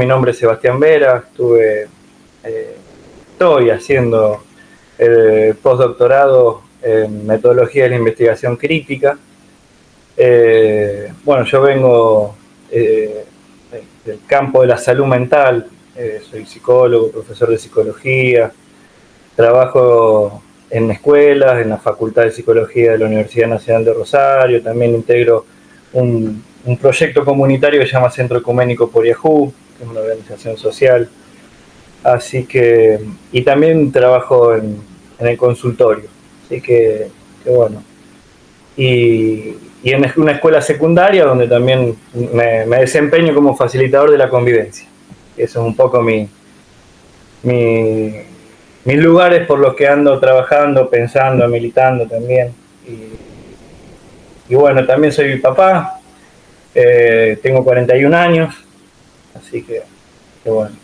Mi nombre es Sebastián Vera, estoy haciendo el postdoctorado en metodología de la investigación crítica. Bueno, yo vengo del campo de la salud mental, soy psicólogo, profesor de psicología, trabajo en escuelas, en la Facultad de Psicología de la Universidad Nacional de Rosario, también integro un proyecto comunitario que se llama Centro Ecuménico Poriajú, que es una organización social. Así que, y también trabajo en el consultorio, así que bueno. Y en una escuela secundaria donde también me desempeño como facilitador de la convivencia. Eso es un poco mi, mis lugares por los que ando trabajando, pensando, militando también. Y bueno, también soy papá, tengo 41 años, así que bueno.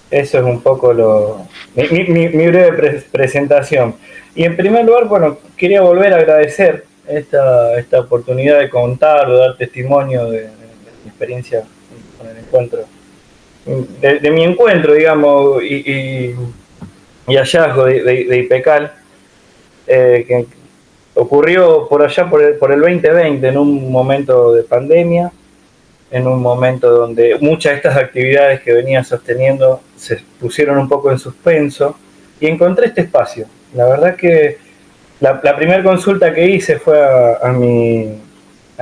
Eso es un poco mi breve presentación. Y en primer lugar, bueno, quería volver a agradecer esta oportunidad de contar o dar testimonio de mi experiencia con el encuentro, de mi encuentro, digamos, y hallazgo de IPECAL, que ocurrió por allá por el 2020, en un momento de pandemia, en un momento donde muchas de estas actividades que venía sosteniendo se pusieron un poco en suspenso, y encontré este espacio. La verdad que la primera consulta que hice fue a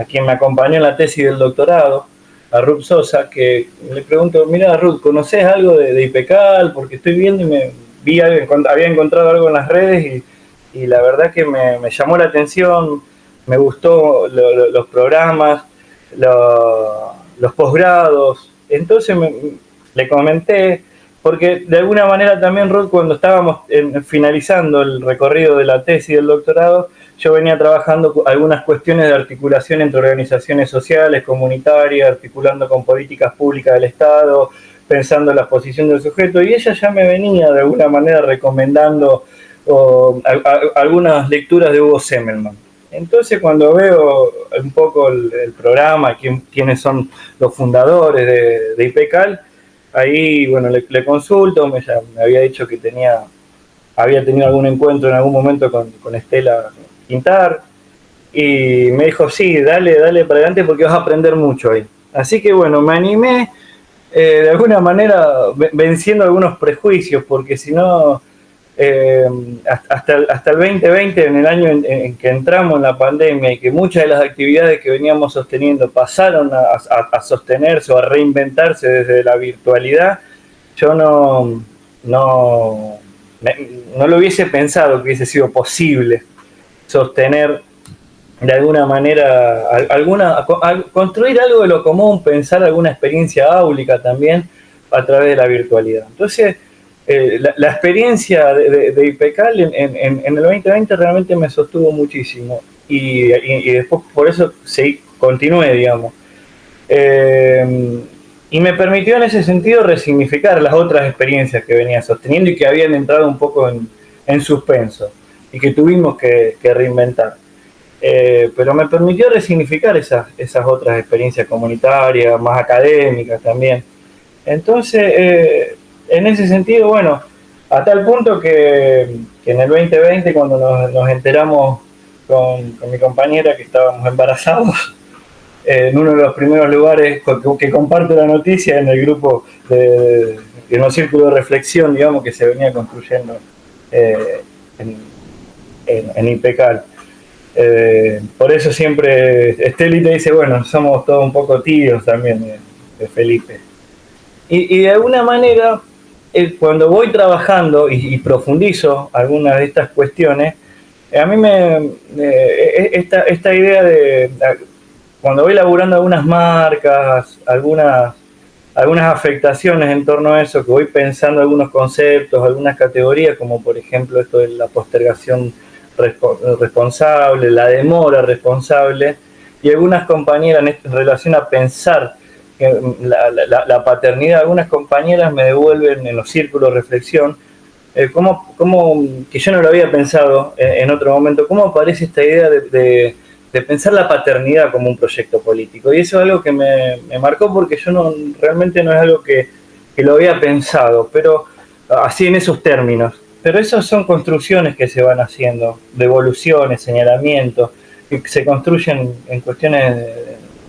quien me acompañó en la tesis del doctorado, a Ruth Sosa, que le pregunto: mira, Ruth, ¿conoces algo de IPECAL? Porque estoy viendo y había encontrado algo en las redes, y la verdad que me llamó la atención, me gustó los programas, los posgrados. Entonces le comenté, porque de alguna manera también, Ruth, cuando estábamos finalizando el recorrido de la tesis y del doctorado, yo venía trabajando algunas cuestiones de articulación entre organizaciones sociales, comunitarias, articulando con políticas públicas del Estado, pensando en la posición del sujeto, y ella ya me venía de alguna manera recomendando algunas lecturas de Hugo Semmelmann. Entonces, cuando veo un poco el programa, quiénes son los fundadores de IPECAL, ahí, bueno, le consulto. Me había dicho que había tenido algún encuentro en algún momento con Estela Quintar, y me dijo: sí, dale para adelante porque vas a aprender mucho ahí. Así que bueno, me animé, de alguna manera venciendo algunos prejuicios, porque si no, hasta el 2020, en el año en que entramos en la pandemia, y que muchas de las actividades que veníamos sosteniendo pasaron a sostenerse o a reinventarse desde la virtualidad, yo no lo hubiese pensado que hubiese sido posible sostener de alguna manera construir algo de lo común, pensar alguna experiencia áulica también a través de la virtualidad. Entonces, la experiencia de IPECAL en el 2020 realmente me sostuvo muchísimo, y después por eso continué, digamos. Y me permitió en ese sentido resignificar las otras experiencias que venía sosteniendo y que habían entrado un poco en suspenso y que tuvimos que reinventar. Pero me permitió resignificar esas otras experiencias comunitarias, más académicas también. Entonces, en ese sentido, bueno, a tal punto que en el 2020, cuando nos enteramos con mi compañera que estábamos embarazados, en uno de los primeros lugares que comparto la noticia, en el grupo en un círculo de reflexión, digamos, que se venía construyendo en IPECAL. Por eso siempre Esteli te dice: bueno, somos todos un poco tíos también de Felipe. Y de alguna manera, cuando voy trabajando y profundizo algunas de estas cuestiones, a mí esta idea cuando voy laburando algunas marcas, algunas afectaciones en torno a eso, que voy pensando algunos conceptos, algunas categorías, como por ejemplo esto de la postergación responsable, la demora responsable, y algunas compañeras en relación a pensar la paternidad, algunas compañeras me devuelven en los círculos de reflexión, que yo no lo había pensado en otro momento, cómo aparece esta idea de pensar la paternidad como un proyecto político. Y eso es algo que me marcó porque yo realmente no es algo que lo había pensado, pero así en esos términos. Pero esas son construcciones que se van haciendo, devoluciones, señalamientos, que se construyen en cuestiones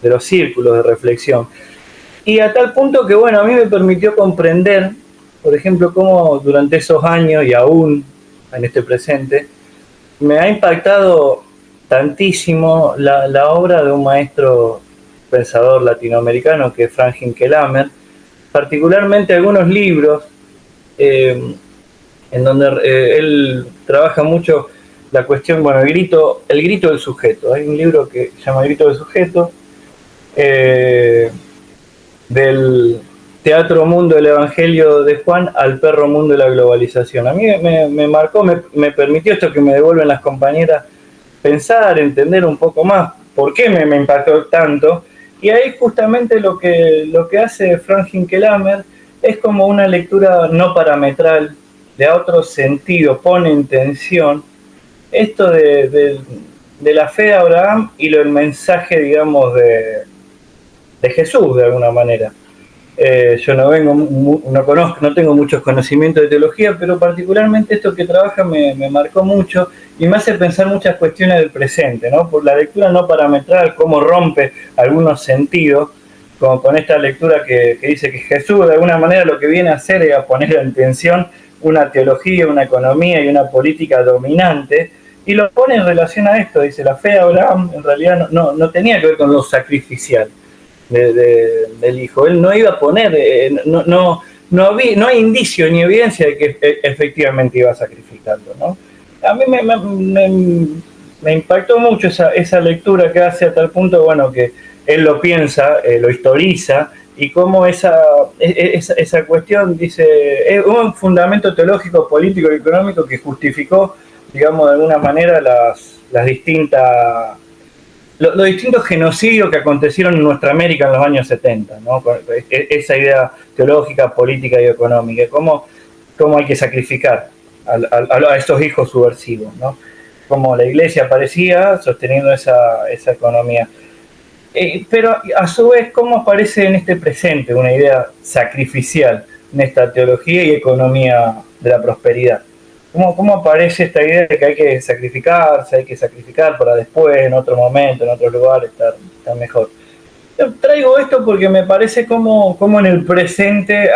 de los círculos de reflexión. Y a tal punto que, bueno, a mí me permitió comprender, por ejemplo, cómo durante esos años y aún en este presente, me ha impactado tantísimo la obra de un maestro pensador latinoamericano que es Frank Hinkelamer, particularmente algunos libros en donde él trabaja mucho la cuestión, bueno, el grito del sujeto. Hay un libro que se llama El grito del sujeto, del teatro mundo del Evangelio de Juan al perro mundo de la globalización. A mí me marcó, me permitió esto que me devuelven las compañeras, pensar, entender un poco más por qué me impactó tanto. Y ahí justamente lo que hace Frank Hinkelamer es como una lectura no parametral, de otro sentido, pone en tensión esto de la fe de Abraham y el mensaje, digamos, de Jesús, de alguna manera. Yo no tengo muchos conocimientos de teología, pero particularmente esto que trabaja me marcó mucho y me hace pensar muchas cuestiones del presente, ¿no? Por la lectura no parametral, cómo rompe algunos sentidos, como con esta lectura que dice que Jesús de alguna manera lo que viene a hacer es a poner en tensión una teología, una economía y una política dominante, y lo pone en relación a esto. Dice, la fe de Abraham en realidad no tenía que ver con lo sacrificial del hijo. Él no iba a poner, no hay indicio ni evidencia de que efectivamente iba a sacrificarlo, ¿no? A mí me impactó mucho esa lectura que hace, a tal punto, bueno, que él lo piensa, lo historiza, y cómo esa cuestión, dice, es un fundamento teológico, político y económico que justificó, digamos, de alguna manera los distintos genocidios que acontecieron en nuestra América en los años 70, ¿no? Esa idea teológica, política y económica, cómo hay que sacrificar a estos hijos subversivos, ¿no? Cómo la iglesia aparecía sosteniendo esa economía. Pero a su vez, ¿cómo aparece en este presente una idea sacrificial en esta teología y economía de la prosperidad? ¿Cómo aparece esta idea de que hay que sacrificar para después, en otro momento, en otro lugar, estar mejor? Yo traigo esto porque me parece como en el presente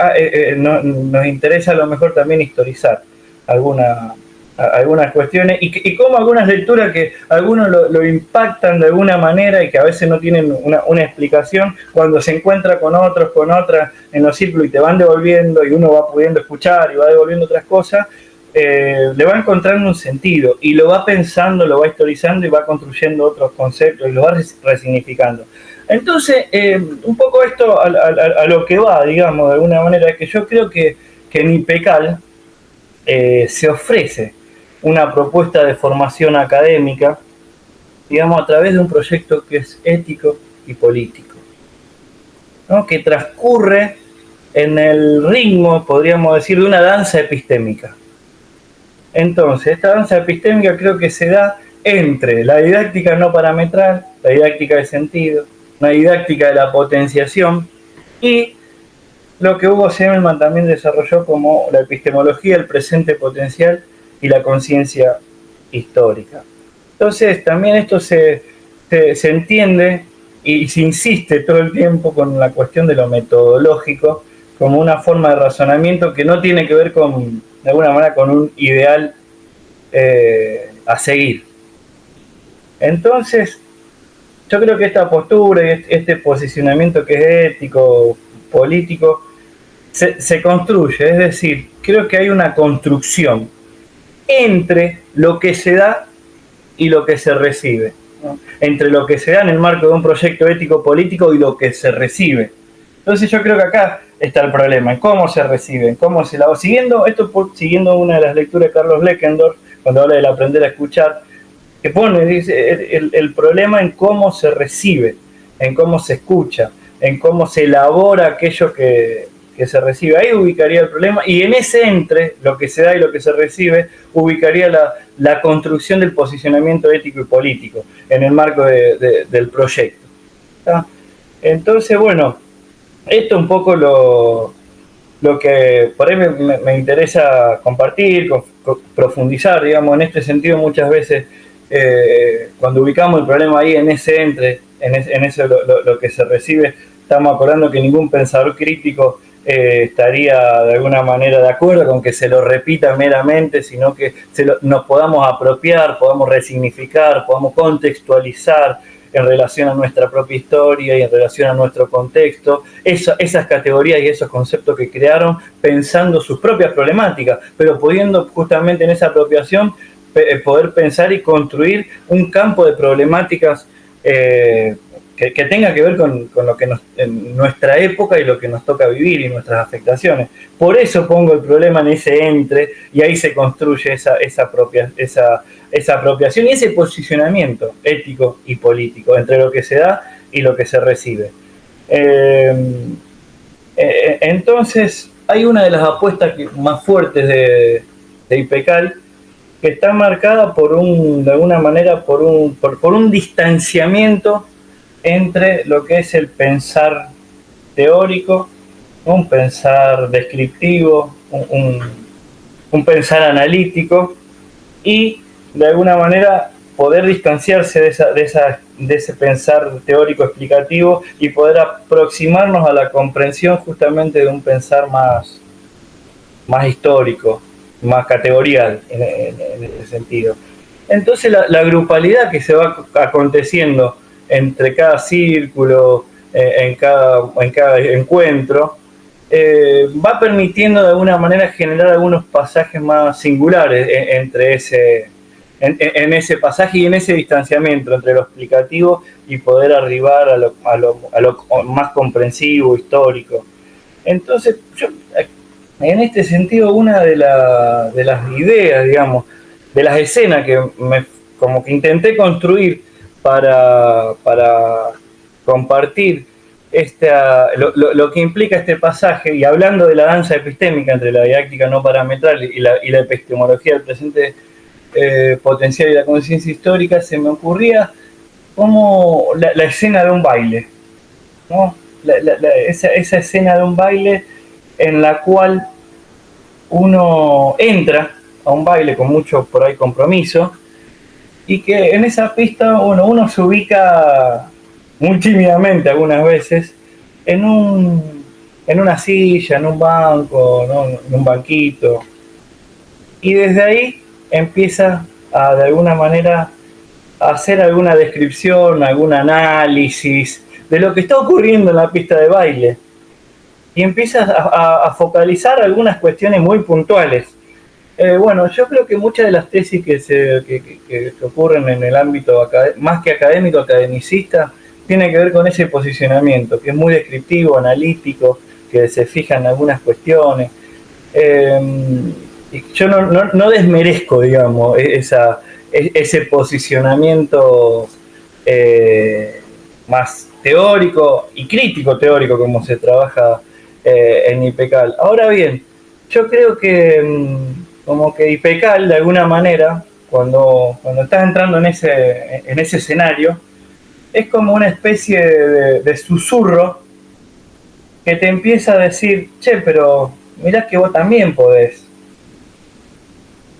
nos interesa a lo mejor también historizar algunas cuestiones y como algunas lecturas que algunos lo impactan de alguna manera y que a veces no tienen una explicación, cuando se encuentra con otras en los círculos y te van devolviendo y uno va pudiendo escuchar y va devolviendo otras cosas, le va encontrando un sentido y lo va pensando, lo va historizando y va construyendo otros conceptos y lo va resignificando. Entonces, un poco esto a lo que va, digamos, de alguna manera, que yo creo que en IPECAL se ofrece una propuesta de formación académica, digamos, a través de un proyecto que es ético y político, ¿no? Que transcurre en el ritmo, podríamos decir, de una danza epistémica. Entonces, esta danza epistémica creo que se da entre la didáctica no parametral, la didáctica de sentido, una didáctica de la potenciación y lo que Hugo Semelman también desarrolló como la epistemología del presente potencial y la conciencia histórica. Entonces, también esto se entiende y se insiste todo el tiempo con la cuestión de lo metodológico como una forma de razonamiento que no tiene que ver de alguna manera con un ideal a seguir. Entonces, yo creo que esta postura y este posicionamiento que es ético, político, se construye, es decir, creo que hay una construcción entre lo que se da y lo que se recibe, ¿no? Entre lo que se da en el marco de un proyecto ético-político y lo que se recibe. Entonces yo creo que acá está el problema, en cómo se recibe, en cómo se la... Siguiendo una de las lecturas de Carlos Leckendorf, cuando habla del aprender a escuchar, que dice el problema en cómo se recibe, en cómo se escucha, en cómo se elabora aquello que que se recibe. Ahí ubicaría el problema, y en ese entre lo que se da y lo que se recibe ubicaría la construcción del posicionamiento ético y político en el marco del proyecto. ¿Está? Entonces, bueno, esto es un poco lo que por ahí me interesa compartir, profundizar, digamos. En este sentido, muchas veces cuando ubicamos el problema ahí en ese entre, en eso lo que se recibe, estamos acordando que ningún pensador crítico estaría de alguna manera de acuerdo con que se lo repita meramente, sino que nos podamos apropiar, podamos resignificar, podamos contextualizar en relación a nuestra propia historia y en relación a nuestro contexto, esas categorías y esos conceptos que crearon pensando sus propias problemáticas, pero pudiendo justamente en esa apropiación poder pensar y construir un campo de problemáticas que tenga que ver con lo que en nuestra época y lo que nos toca vivir y nuestras afectaciones. Por eso pongo el problema en ese entre, y ahí se construye esa apropiación y ese posicionamiento ético y político entre lo que se da y lo que se recibe. Entonces, hay una de las apuestas más fuertes de IPECAL, que está marcada de alguna manera por un distanciamiento entre lo que es el pensar teórico, un pensar descriptivo, un pensar analítico, y de alguna manera poder distanciarse de ese pensar teórico explicativo y poder aproximarnos a la comprensión justamente de un pensar más histórico, más categorial en ese sentido. Entonces la grupalidad que se va aconteciendo entre cada círculo, en cada encuentro, va permitiendo de alguna manera generar algunos pasajes más singulares en ese pasaje y en ese distanciamiento entre lo explicativo y poder arribar a lo más comprensivo, histórico. Entonces, en este sentido, una de las ideas, digamos, de las escenas que como que intenté construir para compartir lo que implica este pasaje, y hablando de la danza epistémica entre la didáctica no parametral y la epistemología del presente potencial y la conciencia histórica, se me ocurría como la escena de un baile, ¿no? Esa escena de un baile en la cual uno entra a un baile con mucho por ahí compromiso, y que en esa pista uno se ubica muy tímidamente algunas veces en una silla, en un banco, ¿no? En un banquito, y desde ahí empieza de alguna manera a hacer alguna descripción, algún análisis de lo que está ocurriendo en la pista de baile, y empieza a focalizar algunas cuestiones muy puntuales. Bueno, yo creo que muchas de las tesis que ocurren en el ámbito más que académico, academicista, tiene que ver con ese posicionamiento, que es muy descriptivo, analítico, que se fija en algunas cuestiones. Yo no desmerezco, digamos, ese posicionamiento más teórico y crítico teórico, como se trabaja en IPECAL. Ahora bien, yo creo que como que IPECAL, de alguna manera, cuando estás entrando en ese escenario, es como una especie de susurro que te empieza a decir: che, pero mirá que vos también podés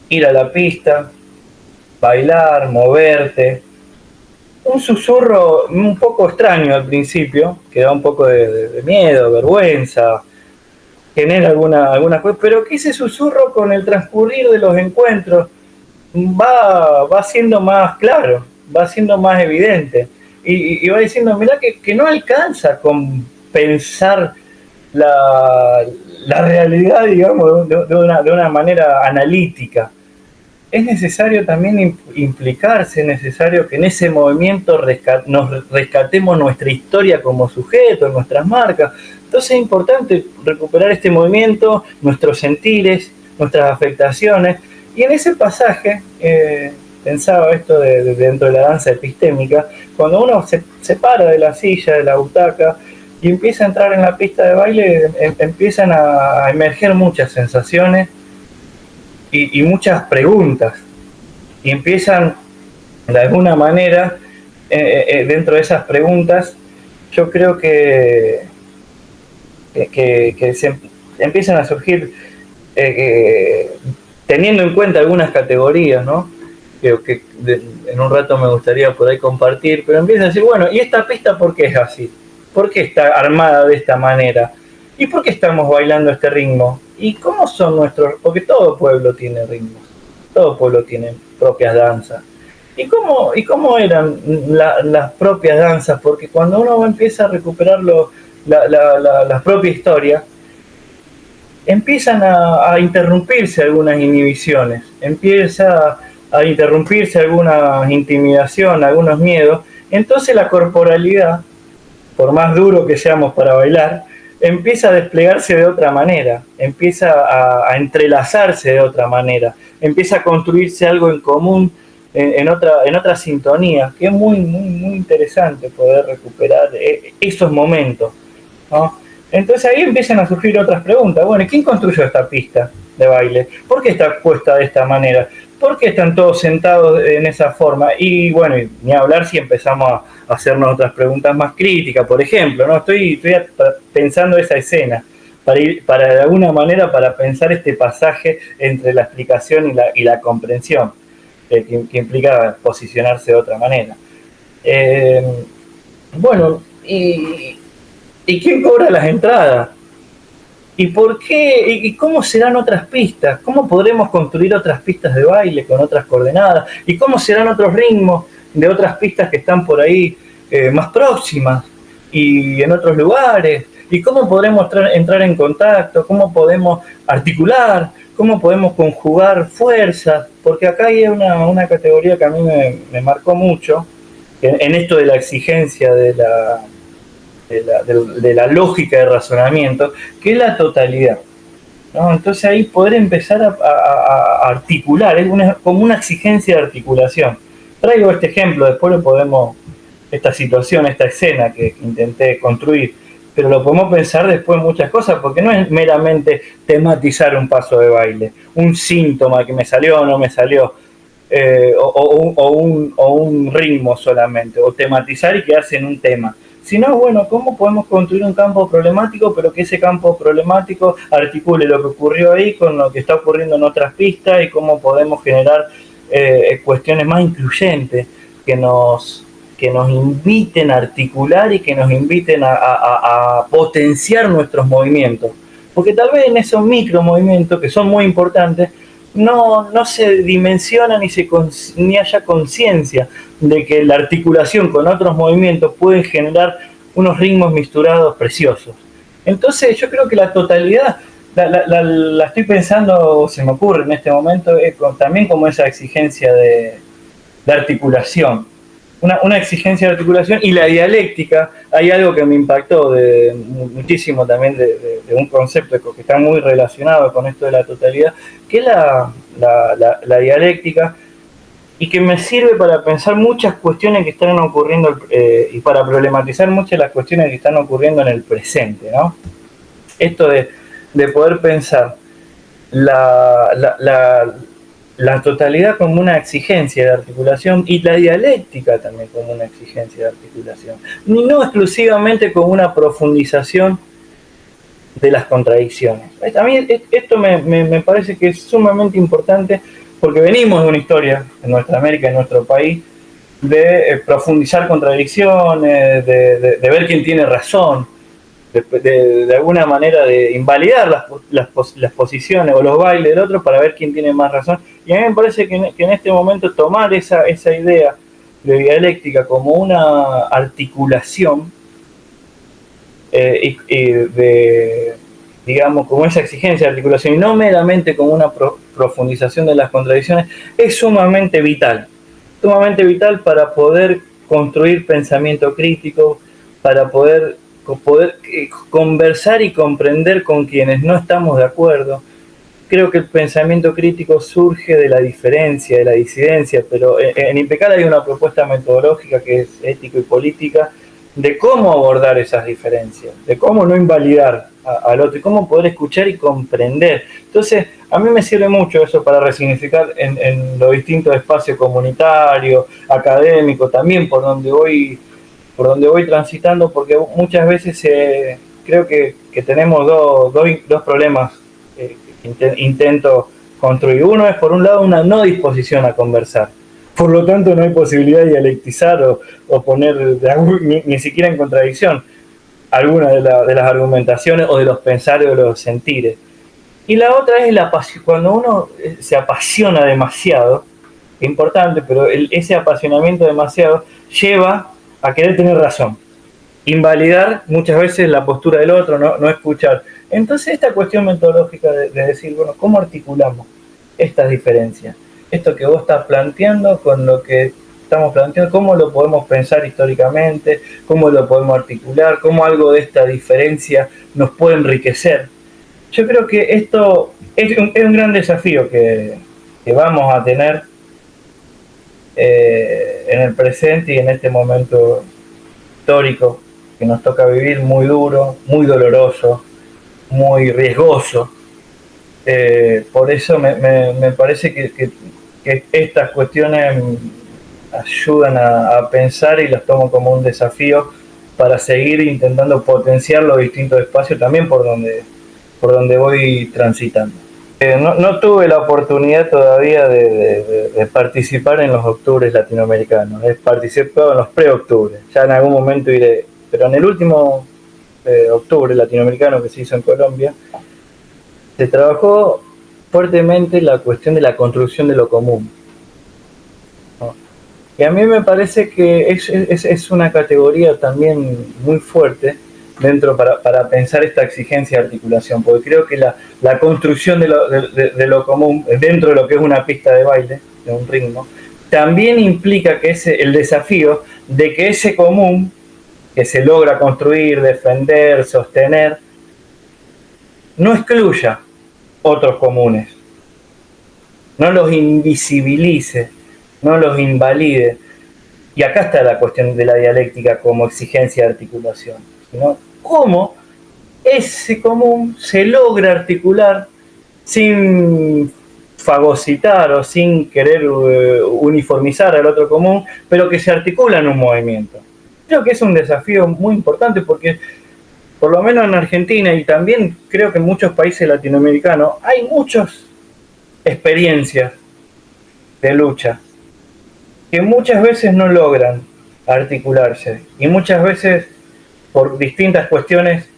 ir a la pista, bailar, moverte. Un susurro un poco extraño al principio, que da un poco de miedo, vergüenza, genera alguna cosa, pero que ese susurro con el transcurrir de los encuentros va siendo más claro, va siendo más evidente, y va diciendo: mirá que no alcanza con pensar la realidad, digamos, de una manera analítica. Es necesario también implicarse, es necesario que en ese movimiento nos rescatemos nuestra historia como sujeto, nuestras marcas. Entonces es importante recuperar este movimiento, nuestros sentires, nuestras afectaciones, y en ese pasaje pensaba esto dentro de la danza epistémica, cuando uno se para de la silla, de la butaca, y empieza a entrar en la pista de baile, empiezan a emerger muchas sensaciones y muchas preguntas, y empiezan de alguna manera, dentro de esas preguntas, yo creo que se empiezan a surgir, teniendo en cuenta algunas categorías, ¿no? En un rato me gustaría por ahí compartir, pero empieza a decir, bueno, ¿y esta pista por qué es así? ¿Por qué está armada de esta manera? ¿Y por qué estamos bailando este ritmo? ¿Y cómo son nuestros...? Porque todo pueblo tiene ritmos, todo pueblo tiene propias danzas. ¿Y cómo eran las propias danzas? Porque cuando uno empieza a recuperar la propia historia, empiezan a interrumpirse algunas inhibiciones, empieza a interrumpirse alguna intimidación, algunos miedos. Entonces la corporalidad, por más duro que seamos para bailar, empieza a desplegarse de otra manera, empieza a entrelazarse de otra manera, empieza a construirse algo en común, en otra sintonía, que es muy interesante poder recuperar esos momentos, ¿no? Entonces ahí empiezan a surgir otras preguntas. Bueno, ¿quién construyó esta pista de baile? ¿Por qué está puesta de esta manera? ¿Por qué están todos sentados en esa forma? Y bueno, ni hablar si empezamos a hacernos otras preguntas más críticas, por ejemplo, ¿no? Estoy pensando esa escena, para de alguna manera, para pensar este pasaje entre la explicación y la comprensión, que implica posicionarse de otra manera. Bueno, ¿y quién cobra las entradas? ¿Y por qué? ¿Y cómo serán otras pistas? ¿Cómo podremos construir otras pistas de baile con otras coordenadas? ¿Y cómo serán otros ritmos de otras pistas que están por ahí más próximas y en otros lugares? ¿Y cómo podremos entrar en contacto? ¿Cómo podemos articular? ¿Cómo podemos conjugar fuerzas? Porque acá hay una categoría que a mí me marcó mucho, en esto de la exigencia de la lógica de razonamiento, que es la totalidad, ¿no? Entonces ahí poder empezar a articular, es como una exigencia de articulación. Traigo este ejemplo, después lo podemos, esta situación, esta escena que intenté construir, pero lo podemos pensar después en muchas cosas, porque no es meramente tematizar un paso de baile, un síntoma que me salió o no me salió, o un ritmo solamente, o tematizar y quedarse en un tema, sino, bueno, ¿cómo podemos construir un campo problemático, pero que ese campo problemático articule lo que ocurrió ahí con lo que está ocurriendo en otras pistas, y cómo podemos generar cuestiones más incluyentes que nos inviten a articular y que nos inviten a potenciar nuestros movimientos? Porque tal vez en esos micro movimientos, que son muy importantes, no se dimensiona ni haya conciencia de que la articulación con otros movimientos pueden generar unos ritmos mixturados preciosos. Entonces yo creo que la totalidad la estoy pensando, se me ocurre en este momento, también como esa exigencia de articulación. Una exigencia de articulación, y la dialéctica. Hay algo que me impactó muchísimo también de un concepto que está muy relacionado con esto de la totalidad, que es la dialéctica, y que me sirve para pensar muchas cuestiones que están ocurriendo y para problematizar muchas de las cuestiones que están ocurriendo en el presente, ¿no? Esto de poder pensar la totalidad como una exigencia de articulación, y la dialéctica también como una exigencia de articulación, y no exclusivamente como una profundización de las contradicciones. A mí esto me parece que es sumamente importante, porque venimos de una historia en nuestra América, en nuestro país, de profundizar contradicciones, de ver quién tiene razón, de alguna manera de invalidar las posiciones o los bailes del otro para ver quién tiene más razón. Y a mí me parece que en este momento tomar esa idea de dialéctica como una articulación, digamos, como esa exigencia de articulación, y no meramente como una profundización de las contradicciones, es sumamente vital para poder construir pensamiento crítico, para poder conversar y comprender con quienes no estamos de acuerdo. Creo que el pensamiento crítico surge de la diferencia, de la disidencia, pero en Impecal hay una propuesta metodológica que es ética y política, de cómo abordar esas diferencias, de cómo no invalidar al otro y cómo poder escuchar y comprender. Entonces, a mí me sirve mucho eso para resignificar en los distintos espacios comunitarios, académicos, también por donde voy transitando, porque muchas veces creo que tenemos dos problemas que intento construir. Uno es, por un lado, una no disposición a conversar. Por lo tanto, no hay posibilidad de dialectizar o poner ni siquiera en contradicción alguna de las argumentaciones o de los pensares o de los sentires. Y la otra es cuando uno se apasiona demasiado, importante, pero ese apasionamiento demasiado lleva a querer tener razón, invalidar muchas veces la postura del otro, no escuchar. Entonces esta cuestión metodológica de decir, bueno, ¿cómo articulamos estas diferencias? Esto que vos estás planteando con lo que estamos planteando, ¿cómo lo podemos pensar históricamente? ¿Cómo lo podemos articular? ¿Cómo algo de esta diferencia nos puede enriquecer? Yo creo que esto es un gran desafío que vamos a tener en el presente y en este momento histórico que nos toca vivir, muy duro, muy doloroso, muy riesgoso. Por eso me parece que estas cuestiones ayudan a pensar y las tomo como un desafío para seguir intentando potenciar los distintos espacios también por donde voy transitando. No tuve la oportunidad todavía de participar en los octubres latinoamericanos. He participado en los pre-octubres. Ya en algún momento iré. Pero en el último octubre latinoamericano que se hizo en Colombia, se trabajó fuertemente la cuestión de la construcción de lo común, ¿no? Y a mí me parece que es una categoría también muy fuerte dentro para pensar esta exigencia de articulación, porque creo que la construcción de lo común dentro de lo que es una pista de baile, de un ritmo, también implica que el desafío de que ese común que se logra construir, defender, sostener, no excluya otros comunes, no los invisibilice, no los invalide. Y acá está la cuestión de la dialéctica como exigencia de articulación, ¿no? Cómo ese común se logra articular sin fagocitar o sin querer uniformizar al otro común, pero que se articula en un movimiento. Creo que es un desafío muy importante porque, por lo menos en Argentina y también creo que en muchos países latinoamericanos, hay muchas experiencias de lucha que muchas veces no logran articularse y muchas veces por distintas cuestiones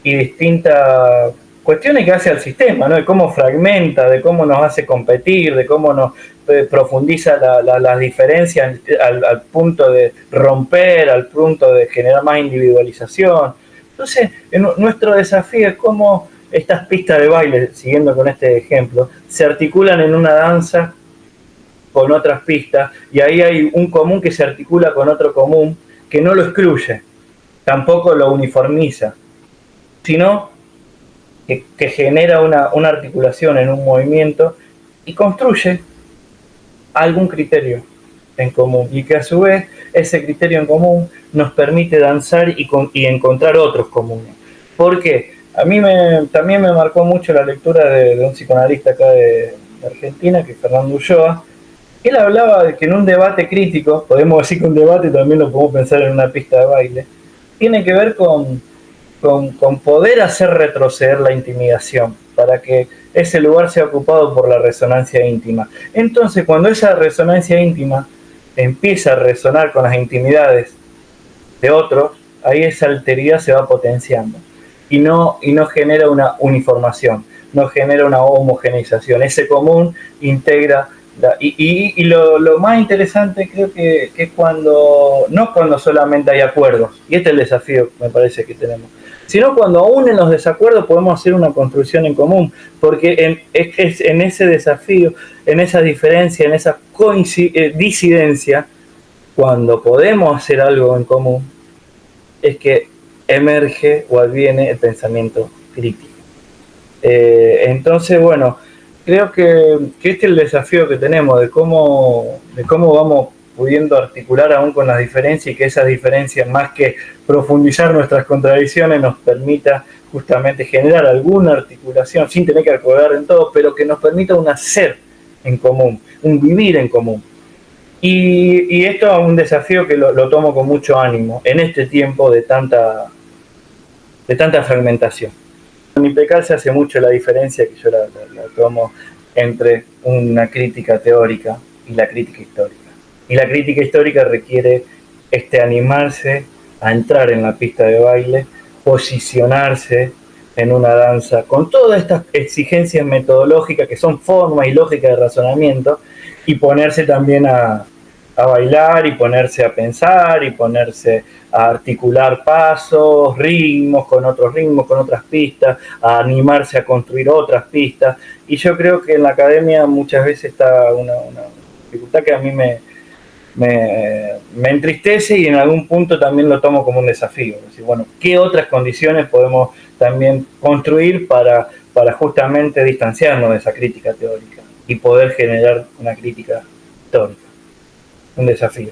y distintas cuestiones que hace al sistema, ¿no? De cómo fragmenta, de cómo nos hace competir, de cómo nos profundiza las diferencias al punto de romper, al punto de generar más individualización. Entonces, nuestro desafío es cómo estas pistas de baile, siguiendo con este ejemplo, se articulan en una danza con otras pistas y ahí hay un común que se articula con otro común que no lo excluye, tampoco lo uniformiza, sino que genera una articulación en un movimiento y construye algún criterio en común y que a su vez ese criterio en común nos permite danzar y encontrar otros comunes. ¿Por qué? A mí también me marcó mucho la lectura de un psicoanalista acá de Argentina, que es Fernando Ulloa. Él hablaba de que en un debate crítico, podemos decir que un debate también lo podemos pensar en una pista de baile, tiene que ver con poder hacer retroceder la intimidación, para que ese lugar sea ocupado por la resonancia íntima. Entonces, cuando esa resonancia íntima empieza a resonar con las intimidades de otros, ahí esa alteridad se va potenciando y no genera una uniformación, no genera una homogeneización. Ese común integra y lo más interesante creo que es no cuando solamente hay acuerdos, y este es el desafío me parece que tenemos, sino cuando aún en los desacuerdos podemos hacer una construcción en común, porque es en ese desafío, en esa diferencia, en esa disidencia, cuando podemos hacer algo en común, es que emerge o adviene el pensamiento crítico. Entonces, bueno, creo que este es el desafío que tenemos, de cómo vamos pudiendo articular aún con las diferencias y que esas diferencias, más que profundizar nuestras contradicciones, nos permita justamente generar alguna articulación, sin tener que acordar en todo, pero que nos permita un hacer en común, un vivir en común. Y esto es un desafío que lo tomo con mucho ánimo en este tiempo de tanta fragmentación. En IPECAL se hace mucho la diferencia, que yo la tomo, entre una crítica teórica y la crítica histórica. Y la crítica histórica requiere animarse a entrar en la pista de baile, posicionarse en una danza con todas estas exigencias metodológicas que son formas y lógica de razonamiento, y ponerse también a bailar y ponerse a pensar y ponerse a articular pasos, ritmos, con otras pistas, a animarse a construir otras pistas. Y yo creo que en la academia muchas veces está una dificultad que a mí me entristece, y en algún punto también lo tomo como un desafío. Es decir, bueno, ¿qué otras condiciones podemos también construir para justamente distanciarnos de esa crítica teórica y poder generar una crítica histórica? Un desafío.